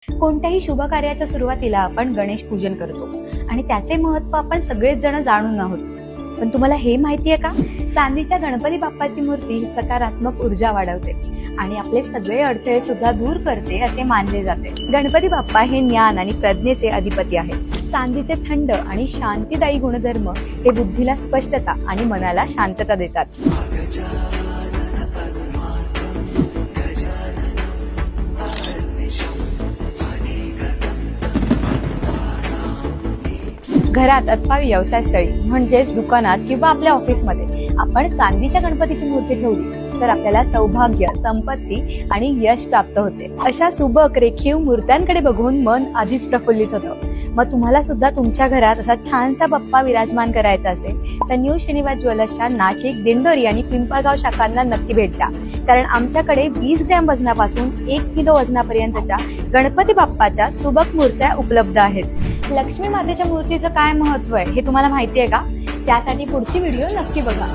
कोणत्याही शुभ कार्याच्या सुरुवातीला आपण गणेश पूजन करतो आणि त्याचे महत्त्व आपण सगळेच जण जाणून आहोत. पण तुम्हाला हे माहितीये का, चांदीच्या गणपती बाप्पाची मूर्ती ही सकारात्मक ऊर्जा वाढवते आणि आपले सगळे अडथळे सुद्धा दूर करते असे मानले जाते. गणपती बाप्पा हे ज्ञान आणि प्रज्ञेचे अधिपती आहेत. चांदीचे थंड आणि शांतीदायी गुणधर्म हे बुद्धीला स्पष्टता आणि मनाला शांतता देतात. घरात अथवा व्यवसायस्थळी म्हणजेच दुकानात किंवा आपल्या ऑफिसमध्ये आपण चांदीच्या गणपतीची मूर्ती ठेवली तर आपल्याला सौभाग्य, संपत्ती आणि यश प्राप्त होते. अशा सुबक रेखीव मूर्त्यांकडे बघून मन आधीच प्रफुल्लित होतं. मग तुम्हाला सुद्धा तुमच्या घरात असा छानसा बाप्पा विराजमान करायचा असेल तर न्यू श्रीनिवास ज्वेलर्सच्या नाशिक, दिंडोरी आणि पिंपळगाव शाखांना नक्की भेट द्या. कारण आमच्याकडे 20 ग्रॅम वजनापासून 1 किलो वजनापर्यंतच्या गणपती बाप्पाच्या सुबक मूर्त्या उपलब्ध आहेत. लक्ष्मी मातेच्या मूर्तीचं काय महत्व आहे हे तुम्हाला माहिती आहे का? त्यासाठी पुढची व्हिडिओ नक्की बघा.